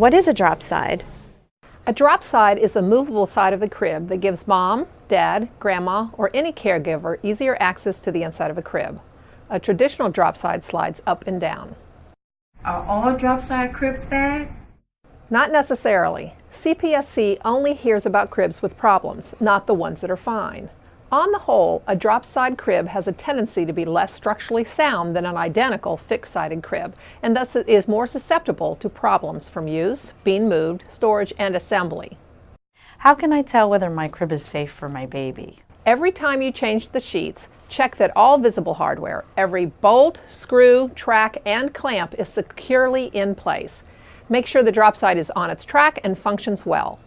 What is a drop side? A drop side is the movable side of the crib that gives mom, dad, grandma, or any caregiver easier access to the inside of a crib. A traditional drop side slides up and down. Are all drop side cribs bad? Not necessarily. CPSC only hears about cribs with problems, not the ones that are fine. On the whole, a drop side crib has a tendency to be less structurally sound than an identical fixed-sided crib, and thus it is more susceptible to problems from use, being moved, storage, and assembly. How can I tell whether my crib is safe for my baby? Every time you change the sheets, check that all visible hardware, every bolt, screw, track, and clamp is securely in place. Make sure the drop side is on its track and functions well.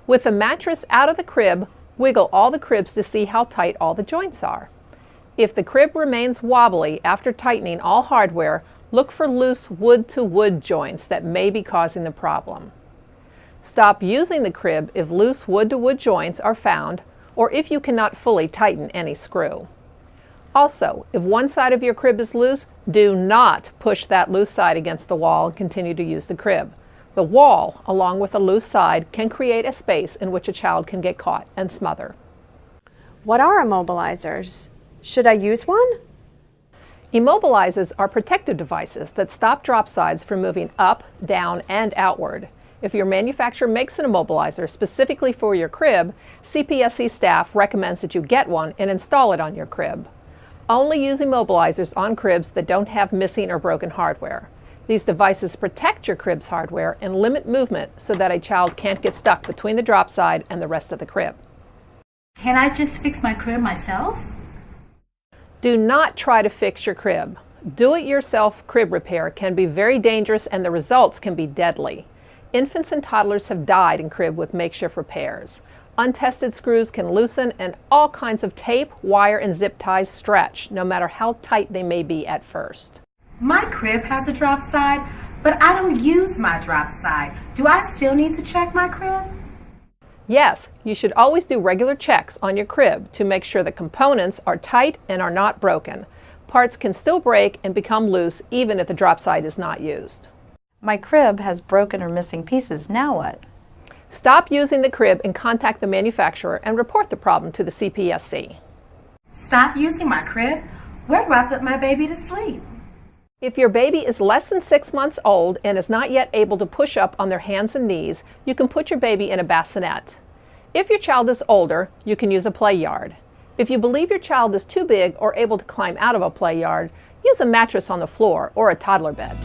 With the mattress out of the crib, wiggle all the cribs to see how tight all the joints are. If the crib remains wobbly after tightening all hardware, look for loose wood-to-wood joints that may be causing the problem. Stop using the crib if loose wood-to-wood joints are found or if you cannot fully tighten any screw. Also, if one side of your crib is loose, do not push that loose side against the wall and continue to use the crib. The wall, along with a loose side, can create a space in which a child can get caught and smother. What are immobilizers? Should I use one? Immobilizers are protective devices that stop drop sides from moving up, down, and outward. If your manufacturer makes an immobilizer specifically for your crib, CPSC staff recommends that you get one and install it on your crib. Only use immobilizers on cribs that don't have missing or broken hardware. These devices protect your crib's hardware and limit movement so that a child can't get stuck between the drop side and the rest of the crib. Can I just fix my crib myself? Do not try to fix your crib. Do-it-yourself crib repair can be very dangerous and the results can be deadly. Infants and toddlers have died in crib with makeshift repairs. Untested screws can loosen and all kinds of tape, wire, and zip ties stretch, no matter how tight they may be at first. My crib has a drop side, but I don't use my drop side. Do I still need to check my crib? Yes, you should always do regular checks on your crib to make sure the components are tight and are not broken. Parts can still break and become loose even if the drop side is not used. My crib has broken or missing pieces. Now what? Stop using the crib and contact the manufacturer and report the problem to the CPSC. Stop using my crib? Where do I put my baby to sleep? If your baby is less than 6 months old and is not yet able to push up on their hands and knees, you can put your baby in a bassinet. If your child is older, you can use a play yard. If you believe your child is too big or able to climb out of a play yard, use a mattress on the floor or a toddler bed.